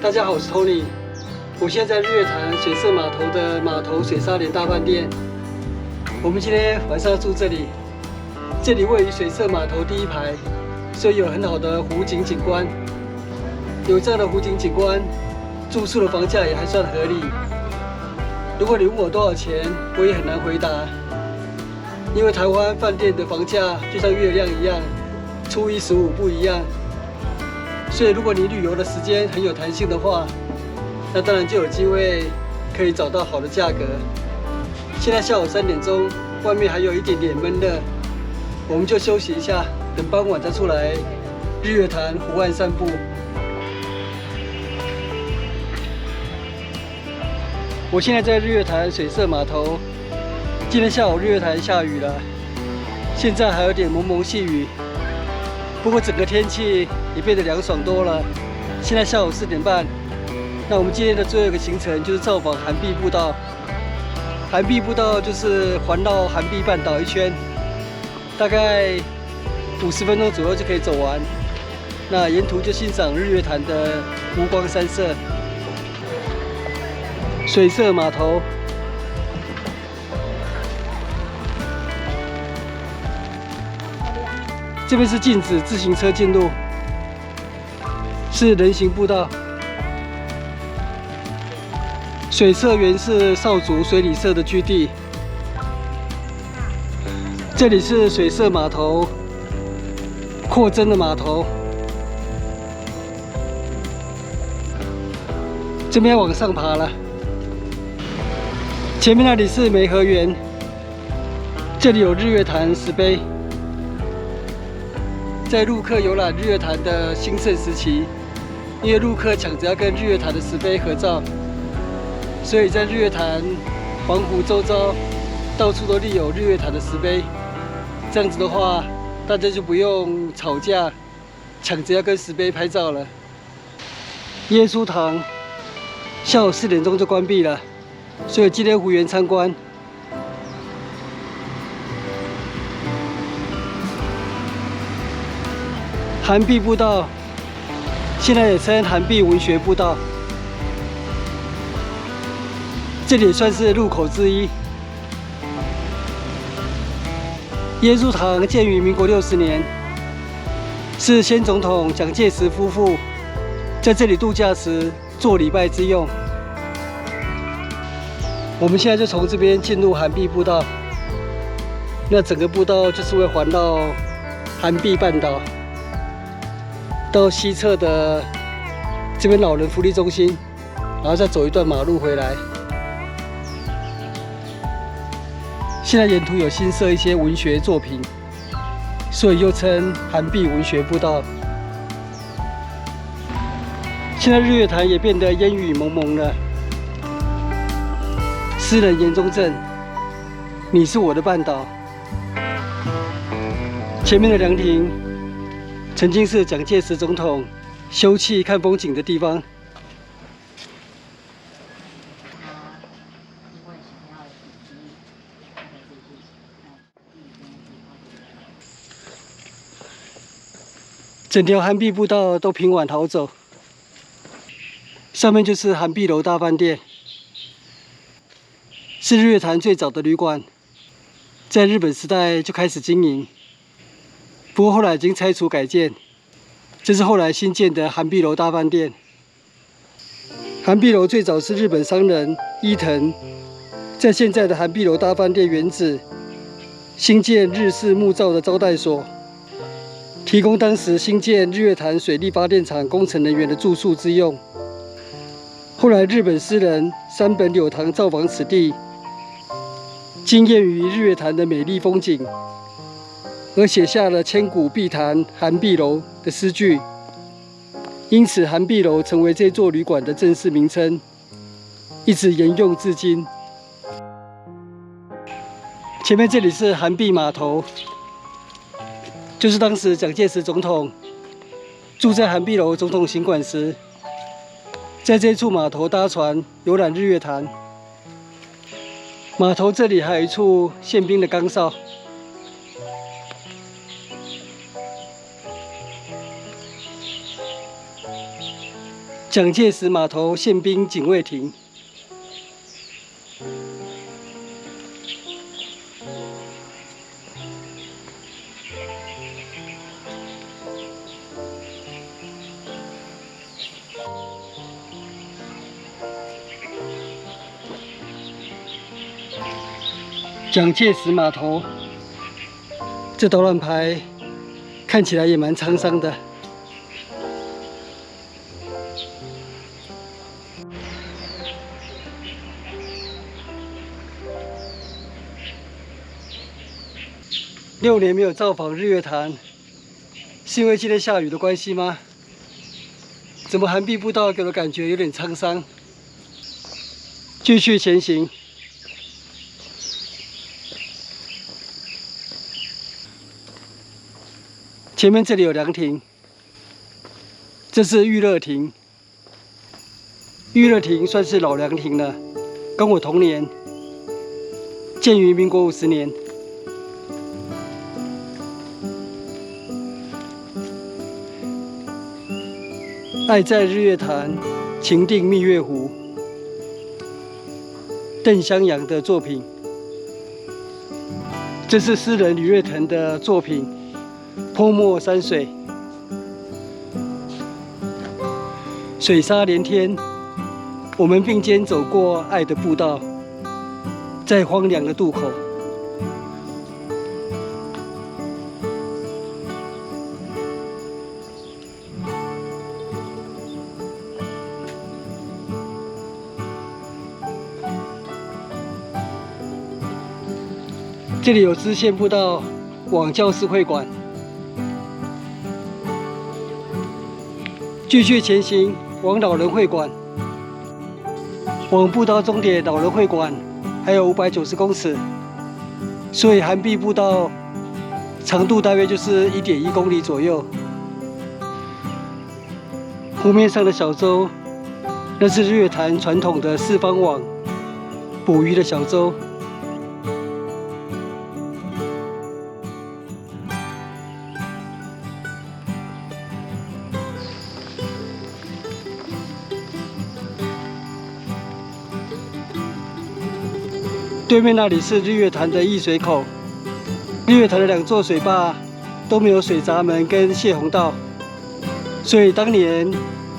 大家好，我是 Tony。我现在在日月潭水色码头的码头水沙连大饭店。我们今天晚上要住这里。这里位于水色码头第一排，所以有很好的湖景景观。有这样的湖景景观，住宿的房价也还算合理。如果你问我多少钱，我也很难回答，因为台湾饭店的房价就像月亮一样，初一十五不一样。所以如果你旅游的时间很有弹性的话，那当然就有机会可以找到好的价格。现在下午3点钟，外面还有一点点闷热，我们就休息一下，等傍晚再出来日月潭湖岸散步。我现在在日月潭水色码头，今天下午日月潭下雨了，现在还有点蒙蒙细雨，不过整个天气也变得凉爽多了。现在下午4点半，那我们今天的最后一个行程就是造访涵碧步道。涵碧步道就是环绕涵碧半岛一圈，大概50分钟左右就可以走完。那沿途就欣赏日月潭的湖光山色。水色码头，这边是禁止自行车进入，是人行步道。水社原是少族水里社的居地，这里是水社码头扩增的码头。这边要往上爬了。前面那里是梅河园，这里有日月潭石碑。在陆客游览日月潭的兴盛时期，因为陆客抢着要跟日月潭的石碑合照，所以在日月潭环湖周遭到处都立有日月潭的石碑。这样子的话，大家就不用吵架，抢着要跟石碑拍照了。耶稣堂下午4点钟就关闭了。所以今天无缘参观。涵碧步道，现在也称涵碧文学步道，这里也算是入口之一。耶稣堂建于民国60年，是先总统蒋介石夫妇在这里度假时做礼拜之用。我们现在就从这边进入涵碧步道，那整个步道就是会环绕涵碧半岛，到西侧的这边老人福利中心，然后再走一段马路回来。现在沿途有新设一些文学作品，所以又称涵碧文学步道。现在日月潭也变得烟雨蒙蒙了。诗人严中正，你是我的半岛。前面的凉亭曾经是蒋介石总统休憩看风景的地方。整条涵碧步道都平缓好走，上面就是涵碧楼大饭店。是日月潭最早的旅馆，在日本时代就开始经营，不过后来已经拆除改建。这是后来新建的涵碧楼大饭店。涵碧楼最早是日本商人伊藤在现在的涵碧楼大饭店原址新建日式木造的招待所，提供当时新建日月潭水力发电厂工程人员的住宿之用。后来日本诗人山本柳堂造访此地，惊艳于日月潭的美丽风景，而写下了千古碧潭涵碧楼的诗句，因此涵碧楼成为这座旅馆的正式名称，一直沿用至今。前面这里是涵碧码头，就是当时蒋介石总统住在涵碧楼总统行馆时，在这处码头搭船游览日月潭。码头这里还有一处宪兵的岗哨。蒋介石码头宪兵警卫亭。蒋介石码头，这导览牌看起来也蛮沧桑的。6年没有造访日月潭，是因为今天下雨的关系吗？怎么寒碧步道给我的感觉有点沧桑？继续前行。前面这里有凉亭，这是育乐亭。育乐亭算是老凉亭了，跟我同年，建于民国50年。爱在日月潭，情定蜜月湖。邓湘阳的作品，这是诗人李瑞腾的作品《泼墨山水》。水沙连天，我们并肩走过爱的步道，在荒凉的渡口。这里有支线步道往教师会馆，继续前行往老人会馆，往步道终点老人会馆还有590公尺，所以寒碧步道长度大约就是1.1公里左右。湖面上的小舟，那是日月潭传统的四方网捕鱼的小舟。对面那里是日月潭的溢水口，日月潭的2座水坝都没有水闸门跟泄洪道，所以当年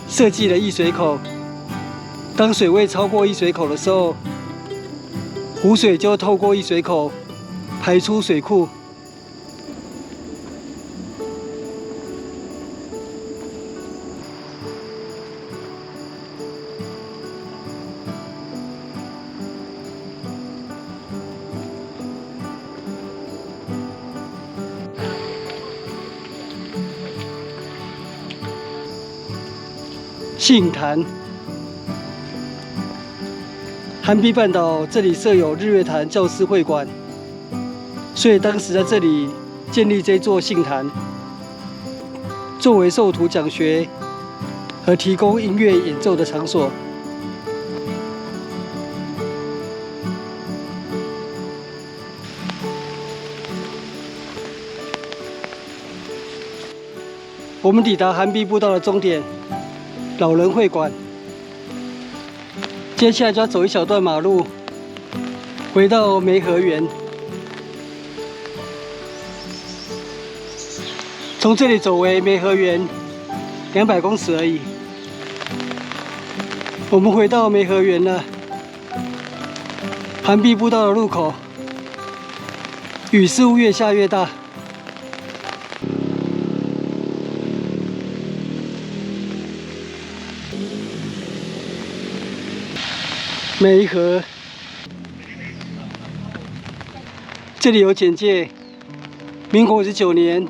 设计了溢水口。当水位超过溢水口的时候，湖水就透过溢水口排出水库。杏坛，寒碧半岛这里设有日月潭教师会馆，所以当时在这里建立这座杏坛，作为授徒讲学和提供音乐演奏的场所。我们抵达寒碧步道的终点。老人会馆，接下来就要走一小段马路，回到梅河园。从这里走回梅河园200公尺而已。我们回到梅河园了，寒碧步道的入口，雨似乎越下越大。梅河，这里有简介。民国59年，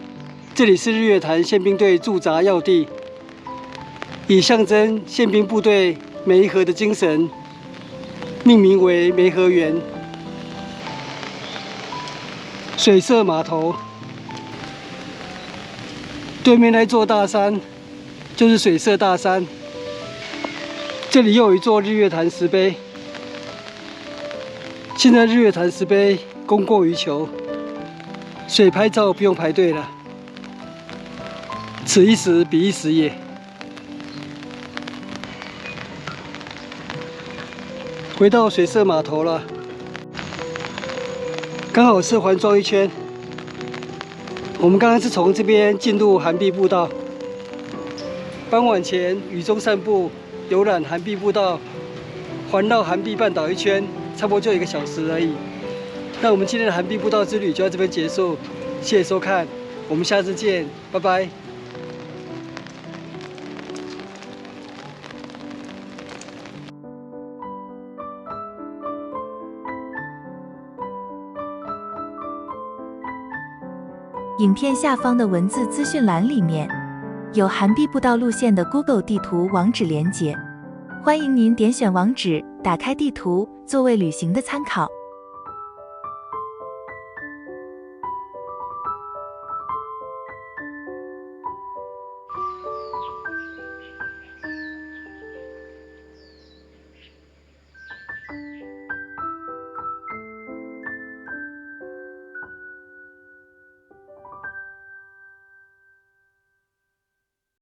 这里是日月潭宪兵队驻扎要地，以象征宪兵部队梅河的精神，命名为梅河园。水社码头，对面那座大山就是水社大山。这里又有一座日月潭石碑。现在日月潭石碑供过于求，水拍照不用排队了。此一时彼一时也。回到水社码头了，刚好是环庄一圈。我们刚刚是从这边进入涵碧步道，傍晚前雨中散步，游览涵碧步道，环绕涵碧半岛一圈，差不多就1个小时而已。那我们今天的涵碧步道之旅就到这边结束，谢谢收看，我们下次见，拜拜。影片下方的文字资讯栏里面有涵碧步道路线的 Google 地图网址连结，欢迎您点选网址，打开地图，作为旅行的参考。